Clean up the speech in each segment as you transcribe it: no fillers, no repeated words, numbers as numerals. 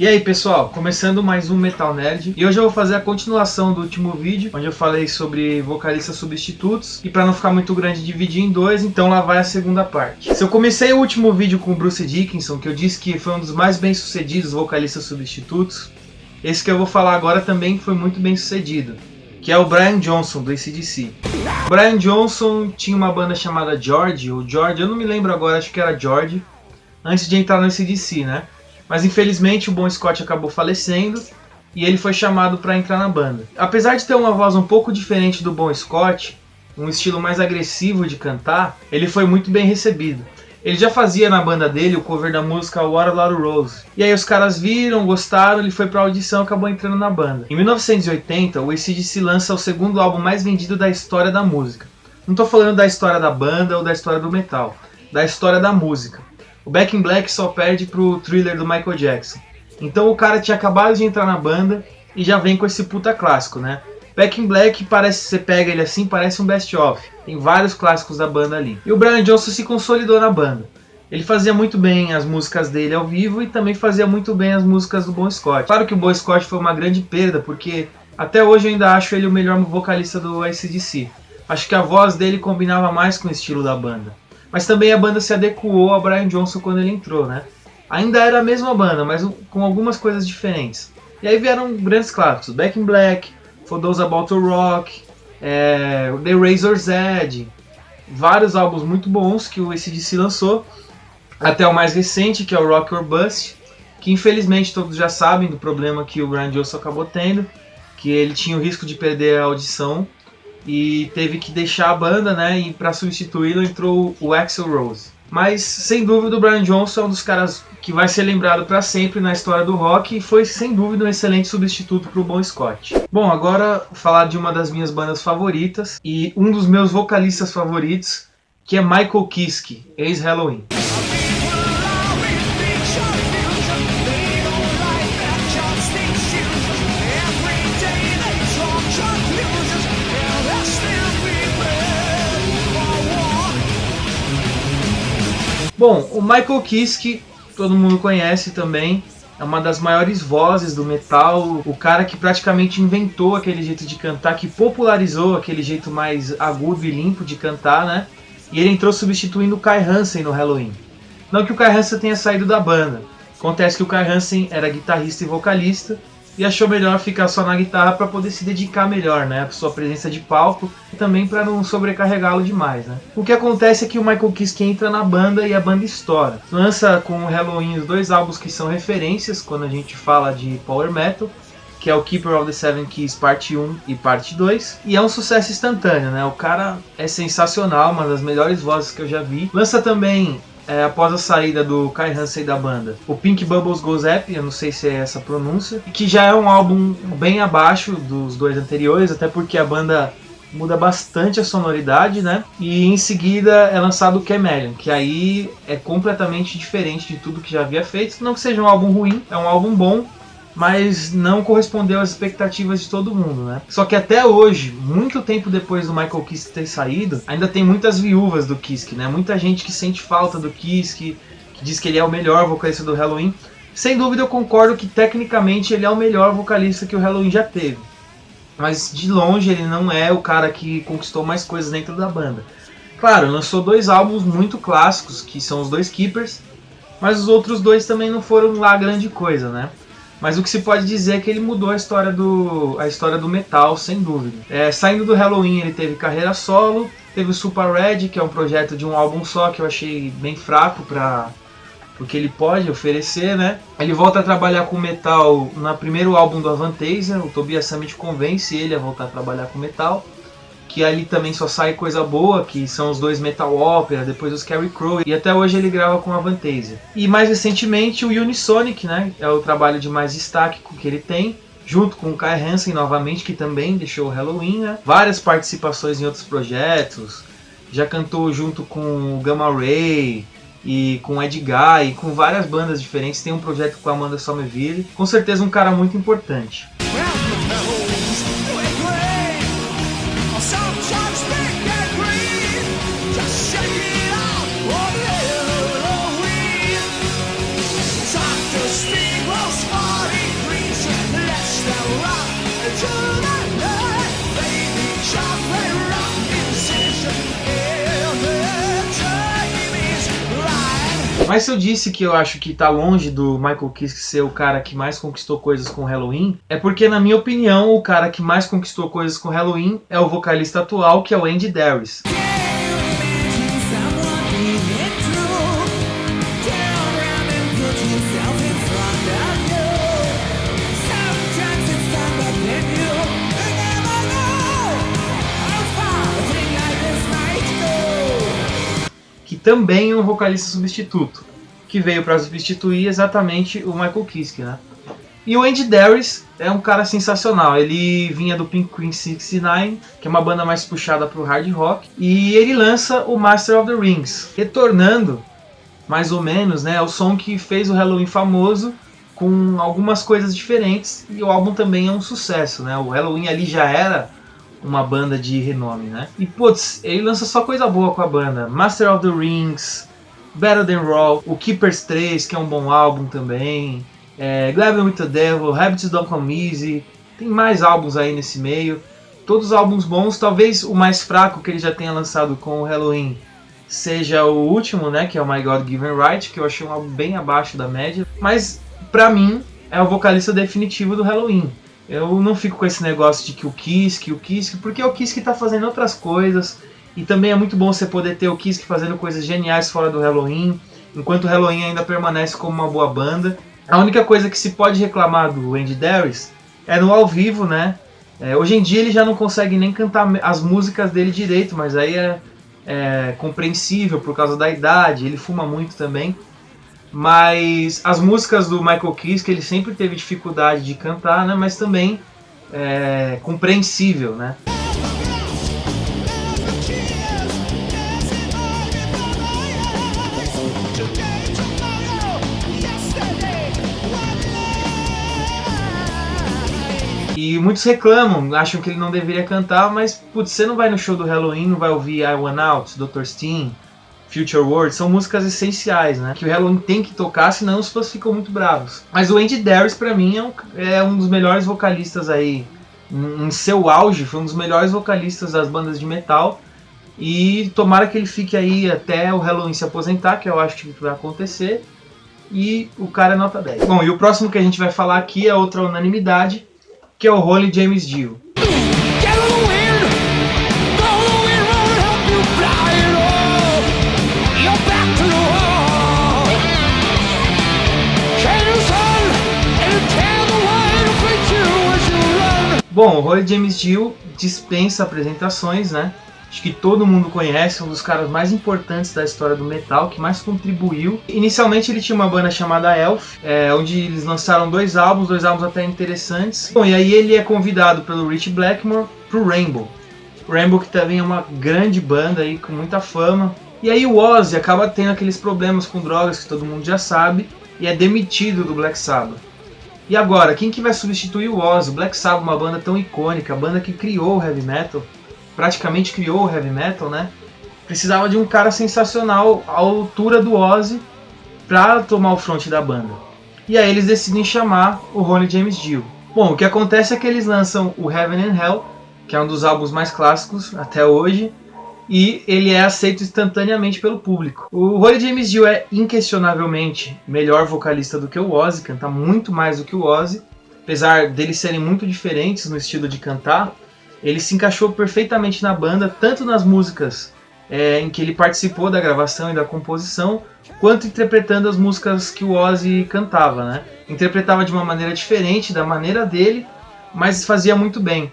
E aí pessoal, começando mais um Metal Nerd, e hoje eu vou fazer a continuação do último vídeo, onde eu falei sobre vocalistas substitutos, e para não ficar muito grande dividir em dois, então lá vai a segunda parte. Se eu comecei o último vídeo com o Bruce Dickinson, que eu disse que foi um dos mais bem sucedidos vocalistas substitutos, esse que eu vou falar agora também foi muito bem sucedido, que é o Brian Johnson, do AC/DC. O Brian Johnson tinha uma banda chamada George, ou George, eu não me lembro agora, acho que era George, antes de entrar no AC/DC, né? Mas infelizmente o Bon Scott acabou falecendo e ele foi chamado para entrar na banda. Apesar de ter uma voz um pouco diferente do Bon Scott, um estilo mais agressivo de cantar, ele foi muito bem recebido. Ele já fazia na banda dele o cover da música Waterloo Rose. E aí os caras viram, gostaram, ele foi pra audição e acabou entrando na banda. Em 1980, o AC/DC lança o segundo álbum mais vendido da história da música. Não tô falando da história da banda ou da história do metal, da história da música. O Back in Black só perde pro Thriller do Michael Jackson. Então o cara tinha acabado de entrar na banda e já vem com esse puta clássico, né? Back in Black parece, você pega ele assim, parece um best-of. Tem vários clássicos da banda ali. E o Brian Johnson se consolidou na banda. Ele fazia muito bem as músicas dele ao vivo e também fazia muito bem as músicas do Bon Scott. Claro que o Bon Scott foi uma grande perda, porque até hoje eu ainda acho ele o melhor vocalista do AC/DC. Acho que a voz dele combinava mais com o estilo da banda. Mas também a banda se adequou a Brian Johnson quando ele entrou, né? Ainda era a mesma banda, mas com algumas coisas diferentes. E aí vieram grandes clássicos, Back in Black, For Those About to Rock, The Razor's Edge, vários álbuns muito bons que o AC/DC lançou, até o mais recente, que é o Rock or Bust, que infelizmente todos já sabem do problema que o Brian Johnson acabou tendo, que ele tinha o risco de perder a audição, e teve que deixar a banda, né? E para substituí-lo entrou o Axl Rose. Mas sem dúvida o Brian Johnson é um dos caras que vai ser lembrado para sempre na história do rock e foi sem dúvida um excelente substituto para o Bon Scott. Bom, agora falar de uma das minhas bandas favoritas e um dos meus vocalistas favoritos, que é Michael Kiske, ex-Helloween. Bom, o Michael Kiske, todo mundo conhece também, é uma das maiores vozes do metal, o cara que praticamente inventou aquele jeito de cantar, que popularizou aquele jeito mais agudo e limpo de cantar, né? E ele entrou substituindo o Kai Hansen no Helloween. Não que o Kai Hansen tenha saído da banda, acontece que o Kai Hansen era guitarrista e vocalista, e achou melhor ficar só na guitarra para poder se dedicar melhor, né, a sua presença de palco e também para não sobrecarregá-lo demais, né. O que acontece é que o Michael Kiske entra na banda e a banda estoura. Lança com o Helloween os dois álbuns que são referências quando a gente fala de Power Metal, que é o Keeper of the Seven Keys parte 1 e parte 2, e é um sucesso instantâneo, né, o cara é sensacional, uma das melhores vozes que eu já vi. Lança também, após a saída do Kai Hansen da banda, o Pink Bubbles Goes Up, eu não sei se é essa a pronúncia, que já é um álbum bem abaixo dos dois anteriores, até porque a banda muda bastante a sonoridade, né? E em seguida é lançado o Chameleon, que aí é completamente diferente de tudo que já havia feito. Não que seja um álbum ruim, é um álbum bom, mas não correspondeu às expectativas de todo mundo, né? Só que até hoje, muito tempo depois do Michael Kiske ter saído, ainda tem muitas viúvas do Kiske, né? Muita gente que sente falta do Kiske, que diz que ele é o melhor vocalista do Helloween. Sem dúvida eu concordo que tecnicamente ele é o melhor vocalista que o Helloween já teve. Mas de longe ele não é o cara que conquistou mais coisas dentro da banda. Claro, lançou dois álbuns muito clássicos, que são os dois Keepers, mas os outros dois também não foram lá grande coisa, né? Mas o que se pode dizer é que ele mudou a história do metal, sem dúvida. Saindo do Helloween ele teve carreira solo, teve o Super Red, que é um projeto de um álbum só, que eu achei bem fraco para o que ele pode oferecer, né? Ele volta a trabalhar com metal no primeiro álbum do Avantasia, o Tobias Sammet convence ele a voltar a trabalhar com metal, que ali também só sai coisa boa, que são os dois Metal Opera, depois os Carrie Crow, e até hoje ele grava com a Avantasia. E mais recentemente o Unisonic, né, é o trabalho de mais destaque que ele tem, junto com o Kai Hansen novamente, que também deixou o Helloween, né, várias participações em outros projetos, já cantou junto com o Gamma Ray, e com o Ed Guy, e com várias bandas diferentes, tem um projeto com a Amanda Somerville, com certeza um cara muito importante. Steve was fine. Mas se eu disse que eu acho que tá longe do Michael Kiske ser o cara que mais conquistou coisas com Helloween, é porque, na minha opinião, o cara que mais conquistou coisas com Helloween é o vocalista atual, que é o Andy Darius. Que também é um vocalista substituto, que veio para substituir exatamente o Michael Kiske, né? E o Andy Darius é um cara sensacional. Ele vinha do Pink Queen 69, que é uma banda mais puxada para o hard rock, e ele lança o Master of the Rings, retornando mais ou menos, né, o som que fez o Helloween famoso, com algumas coisas diferentes, e o álbum também é um sucesso, né? O Helloween ali já era uma banda de renome, né? E putz, ele lança só coisa boa com a banda. Master of the Rings, Better Than Raw, o Keepers 3, que é um bom álbum também, Glavin with the Devil, Habits Don't Come Easy, tem mais álbuns aí nesse meio, todos álbuns bons. Talvez o mais fraco que ele já tenha lançado com o Helloween seja o último, né, que é o My God Given Right, que eu achei um álbum bem abaixo da média, mas pra mim é o vocalista definitivo do Helloween. Eu não fico com esse negócio de que o Kiske, porque o Kiske tá fazendo outras coisas, e também é muito bom você poder ter o Kiske fazendo coisas geniais fora do Helloween, enquanto o Helloween ainda permanece como uma boa banda. A única coisa que se pode reclamar do Andy Darius é no ao vivo, né? Hoje em dia ele já não consegue nem cantar as músicas dele direito, mas aí é compreensível por causa da idade, ele fuma muito também. Mas as músicas do Michael Kiske ele sempre teve dificuldade de cantar, né? Mas também é compreensível, né? E muitos reclamam, acham que ele não deveria cantar, mas putz, você não vai no show do Helloween, não vai ouvir I Want Out, Dr. Steen, Future World, são músicas essenciais, né? Que o Helloween tem que tocar, senão os fãs ficam muito bravos. Mas o Andy Darius, pra mim, é um dos melhores vocalistas aí, em seu auge, foi um dos melhores vocalistas das bandas de metal. E tomara que ele fique aí até o Helloween se aposentar, que eu acho que vai acontecer. E o cara é nota 10. Bom, e o próximo que a gente vai falar aqui é outra unanimidade, que é o Ronnie James Dio. Bom, o Ronnie James Dio dispensa apresentações, né? Acho que todo mundo conhece, um dos caras mais importantes da história do metal, que mais contribuiu. Inicialmente ele tinha uma banda chamada Elf, onde eles lançaram dois álbuns até interessantes. Bom, e aí ele é convidado pelo Rich Blackmore pro Rainbow. O Rainbow que também é uma grande banda aí, com muita fama. E aí o Ozzy acaba tendo aqueles problemas com drogas que todo mundo já sabe, e é demitido do Black Sabbath. E agora, quem que vai substituir o Ozzy? O Black Sabbath, uma banda tão icônica, a banda que criou o heavy metal, praticamente criou o heavy metal, né? Precisava de um cara sensacional à altura do Ozzy para tomar o front da banda. E aí eles decidem chamar o Ronnie James Dio. Bom, o que acontece é que eles lançam o Heaven and Hell, que é um dos álbuns mais clássicos até hoje, e ele é aceito instantaneamente pelo público. O Ronnie James Dio é inquestionavelmente melhor vocalista do que o Ozzy, canta muito mais do que o Ozzy, apesar deles serem muito diferentes no estilo de cantar. Ele se encaixou perfeitamente na banda, tanto nas músicas em que ele participou da gravação e da composição, quanto interpretando as músicas que o Ozzy cantava, né? Interpretava de uma maneira diferente, da maneira dele, mas fazia muito bem.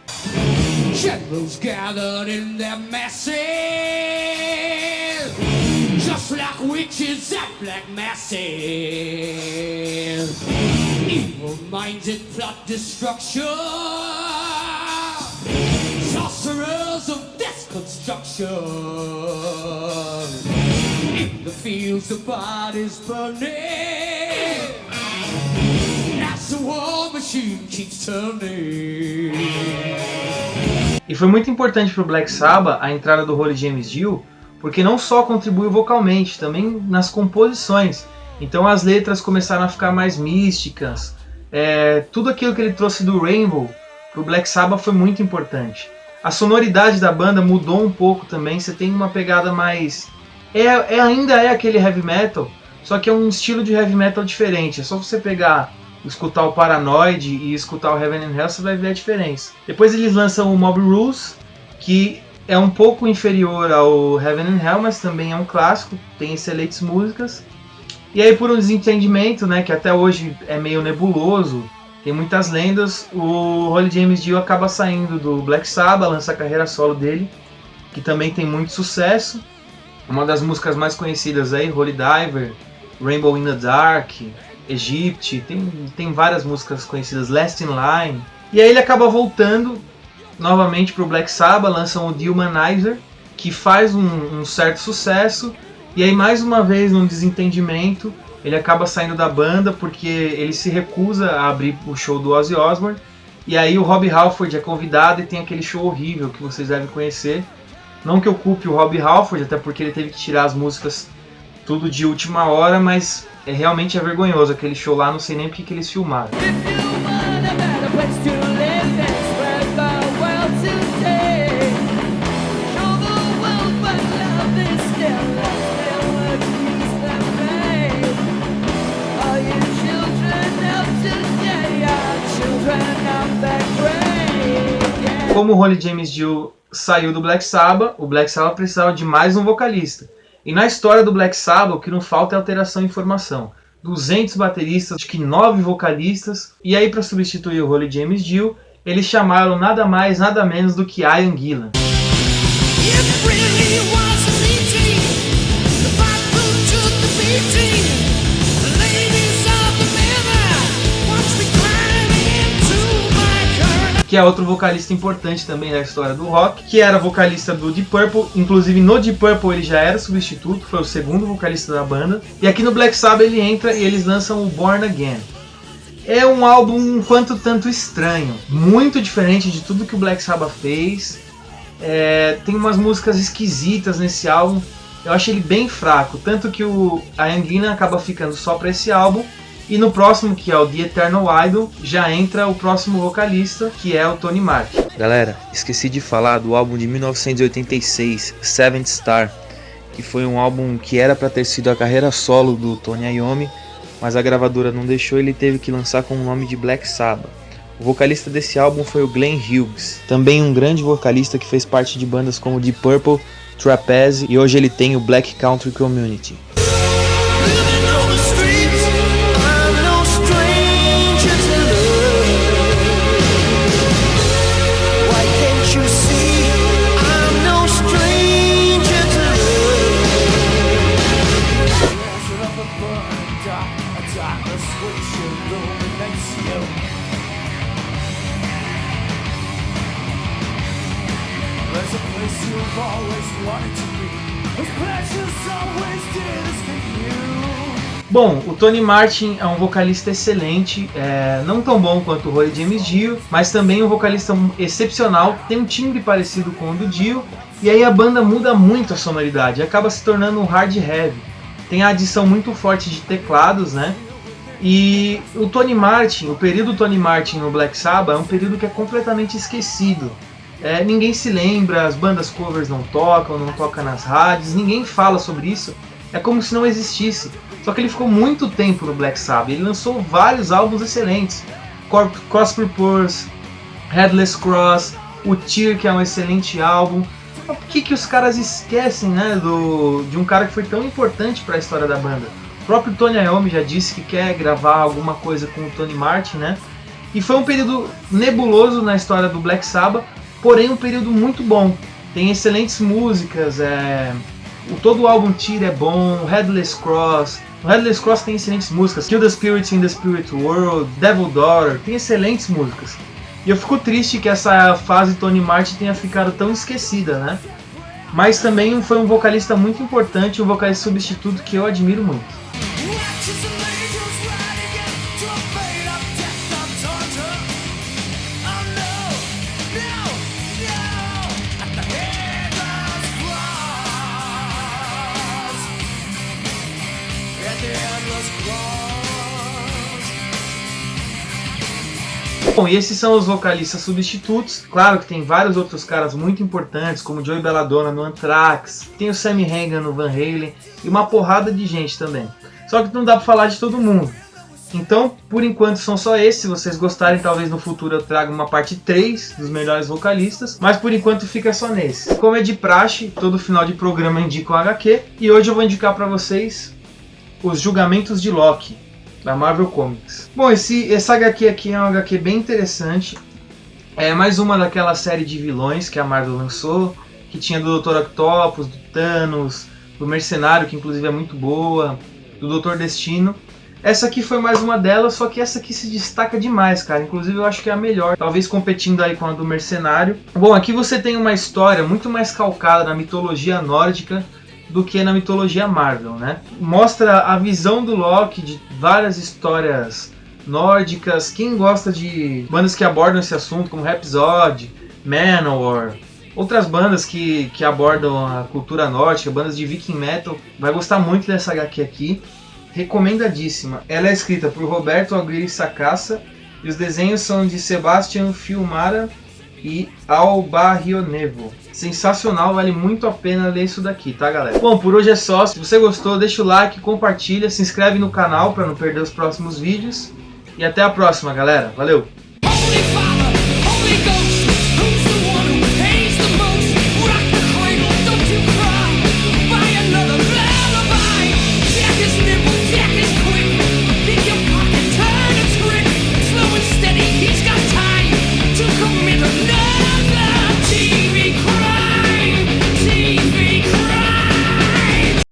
Shadows gathered in their masses, just like witches at black masses. Evil minded plot destruction, sorcerers of death construction. In the fields the bodies burning, as the war machine keeps turning. E foi muito importante para o Black Sabbath a entrada do Ronnie James Dio, porque não só contribuiu vocalmente, também nas composições. Então as letras começaram a ficar mais místicas. Tudo aquilo que ele trouxe do Rainbow para o Black Sabbath foi muito importante. A sonoridade da banda mudou um pouco também, você tem uma pegada mais... ainda é aquele heavy metal, só que é um estilo de heavy metal diferente. É só você pegar, escutar o Paranoid e escutar o Heaven and Hell, você vai ver a diferença. Depois eles lançam o Mob Rules, que é um pouco inferior ao Heaven and Hell, mas também é um clássico, tem excelentes músicas. E aí, por um desentendimento, né, que até hoje é meio nebuloso, tem muitas lendas, o Ronnie James Dio acaba saindo do Black Sabbath, lança a carreira solo dele, que também tem muito sucesso. Uma das músicas mais conhecidas aí, Holy Diver, Rainbow in the Dark, Egypt, tem várias músicas conhecidas, Last in Line. E aí ele acaba voltando novamente para o Black Sabbath, lançam o The Humanizer, que faz um certo sucesso. E aí, mais uma vez, num desentendimento, ele acaba saindo da banda porque ele se recusa a abrir o show do Ozzy Osbourne. E aí o Rob Halford é convidado e tem aquele show horrível que vocês devem conhecer. Não que eu culpe o Rob Halford, até porque ele teve que tirar as músicas tudo de última hora, mas realmente é vergonhoso aquele show lá, não sei nem porque que eles filmaram. Como o Ronnie James Dio saiu do Black Sabbath, o Black Sabbath precisava de mais um vocalista. E na história do Black Sabbath, o que não falta é alteração e informação. 200 bateristas, acho que 9 vocalistas. E aí, para substituir o Ronnie James Dio, eles chamaram nada mais, nada menos do que Ian Gillan. Que é outro vocalista importante também na história do rock, que era vocalista do Deep Purple. Inclusive no Deep Purple ele já era substituto, foi o segundo vocalista da banda. E aqui no Black Sabbath ele entra e eles lançam o Born Again. É um álbum um quanto tanto estranho, muito diferente de tudo que o Black Sabbath fez. Tem umas músicas esquisitas nesse álbum, eu achei ele bem fraco, tanto que o Ian Gillan acaba ficando só para esse álbum. E no próximo, que é o The Eternal Idol, já entra o próximo vocalista, que é o Tony Martin. Galera, esqueci de falar do álbum de 1986, Seventh Star, que foi um álbum que era para ter sido a carreira solo do Tony Iommi, mas a gravadora não deixou e ele teve que lançar com o nome de Black Sabbath. O vocalista desse álbum foi o Glenn Hughes, também um grande vocalista que fez parte de bandas como Deep Purple, Trapeze, e hoje ele tem o Black Country Community. Bom, o Tony Martin é um vocalista excelente, não tão bom quanto o Ronnie James Dio, mas também um vocalista excepcional, tem um timbre parecido com o do Dio, e aí a banda muda muito a sonoridade, acaba se tornando um hard heavy. Tem a adição muito forte de teclados, né? E o Tony Martin, o período Tony Martin no Black Sabbath é um período que é completamente esquecido. Ninguém se lembra, as bandas covers não tocam nas rádios, ninguém fala sobre isso, é como se não existisse. Só que ele ficou muito tempo no Black Sabbath, ele lançou vários álbuns excelentes, Cross Purpose, Headless Cross, o Tear, que é um excelente álbum. Por que os caras esquecem, né, de um cara que foi tão importante para a história da banda? O próprio Tony Iommi já disse que quer gravar alguma coisa com o Tony Martin, né? E foi um período nebuloso na história do Black Sabbath, porém um período muito bom. Tem excelentes músicas, todo o álbum Tear é bom, Headless Cross. O Headless Cross tem excelentes músicas, Kill the Spirit in the Spirit World, Devil Daughter, tem excelentes músicas. E eu fico triste que essa fase Tony Martin tenha ficado tão esquecida, né? Mas também foi um vocalista muito importante, um vocalista substituto que eu admiro muito. Bom, e esses são os vocalistas substitutos. Claro que tem vários outros caras muito importantes, como Joey Belladonna no Anthrax, tem o Sammy Hagar no Van Halen e uma porrada de gente também. Só que não dá pra falar de todo mundo. Então, por enquanto são só esses. Se vocês gostarem, talvez no futuro eu traga uma parte 3 dos melhores vocalistas. Mas por enquanto fica só nesse. Como é de praxe, todo final de programa eu indico um HQ. E hoje eu vou indicar pra vocês Os Julgamentos de Loki, da Marvel Comics. Bom, essa HQ aqui é uma HQ bem interessante. É mais uma daquela série de vilões que a Marvel lançou, que tinha do Dr. Octopus, do Thanos, do Mercenário, que inclusive é muito boa, do Dr. Destino. Essa aqui foi mais uma delas, só que essa aqui se destaca demais, cara. Inclusive eu acho que é a melhor, talvez competindo aí com a do Mercenário. Bom, aqui você tem uma história muito mais calcada na mitologia nórdica do que na mitologia Marvel, né? Mostra a visão do Loki de várias histórias nórdicas. Quem gosta de bandas que abordam esse assunto, como Rhapsody, Manowar, outras bandas que abordam a cultura nórdica, bandas de Viking Metal, vai gostar muito dessa HQ aqui. Recomendadíssima. Ela é escrita por Roberto Aguirre Sacasa e os desenhos são de Sebastian Fiumara e Alba Rionevo. Sensacional, vale muito a pena ler isso daqui, tá, galera? Bom, por hoje é só. Se você gostou, deixa o like, compartilha, se inscreve no canal para não perder os próximos vídeos. E até a próxima, galera. Valeu!